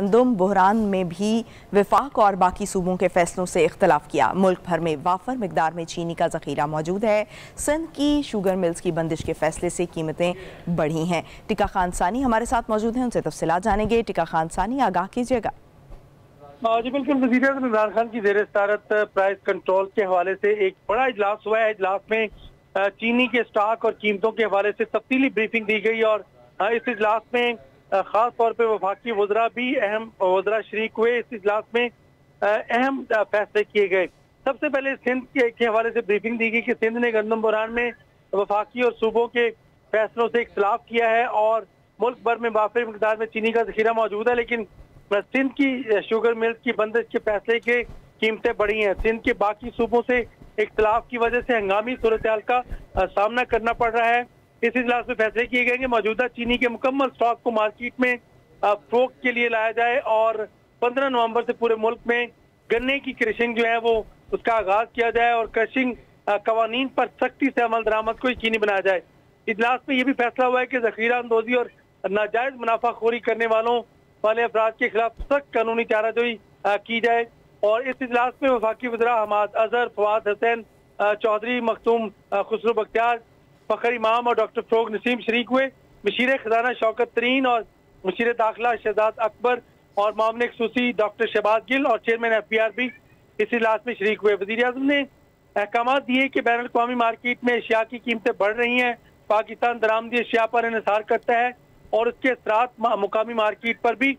गंदम बहरान में भी वफाक और बाकी सूबों के फैसलों से इख्तलाफ किया। मुल्क भर में वाफर मिकदार में चीनी का ज़ख़ीरा मौजूद है। सिंध की शुगर मिल्स की बंदिश के फैसले से कीमतें बढ़ी हैं। टिका खान सानी हमारे साथ मौजूद हैं, उनसे तफसीलात जानेंगे। टिका खान सानी, आगाह कीजिएगा। जी बिल्कुल, वज़ीर-ए-आज़म इमरान खान की ज़ेर सदारत प्राइस कंट्रोल के हवाले से एक बड़ा इजलास हुआ है। इजलास में चीनी के स्टॉक और कीमतों के हवाले से तफसीली ब्रीफिंग दी गई और इस इजलास में खास तौर पर वफाकी वज़रा भी अहम वज़रा शरीक हुए। इस इजलास में अहम फैसले किए गए। सबसे पहले सिंध के हवाले से ब्रीफिंग दी गई कि सिंध ने गंदम बहरान में वफाकी और सूबों के फैसलों से इख्तलाफ किया है और मुल्क भर में वाफिर मिकदार में चीनी का ज़ख़ीरा मौजूद है, लेकिन सिंध की शुगर मिल्स की बंदिश के फैसले के कीमतें बढ़ी हैं। सिंध के बाकी सूबों से इख्तलाफ की वजह से हंगामी सूरत-ए-हाल का सामना करना पड़ रहा है। इस इजलास में फैसले किए गए कि मौजूदा चीनी के मुकम्मल स्टॉक को मार्केट में फरोख्त के लिए लाया जाए और 15 नवंबर से पूरे मुल्क में गन्ने की क्रशिंग जो है वो उसका आगाज किया जाए और क्रशिंग कवानीन पर सख्ती से अमल दरामद को यकीनी बनाया जाए। इजलास में यह भी फैसला हुआ है कि ज़ख़ीरा अंदोज़ी और नाजायज मुनाफाखोरी करने वाले अफराद के खिलाफ सख्त कानूनी चाराजोई की जाए। और इस इजलास में वफाकी वज़रा हमाद अजहर, फवाद हुसैन चौधरी, मखदूम खुसरो बख्तियार, फ़खर इमाम और डॉक्टर फ़रोग़ नसीम शरीक हुए। मशीर खजाना शौकत तरीन और मशीर दाखिला शहजाद अकबर और मामले खसूसी डॉक्टर शहबाज गिल और चेयरमैन FBR भी इस इजलास में शरीक हुए। वज़ीर-ए-आज़म ने अहकाम दिए कि बैनुल अक़वामी मार्केट में एशिया की कीमतें बढ़ रही हैं। पाकिस्तान दरामदी एशिया पर इन्हिसार करता है और उसके असरात मुकामी मार्केट पर भी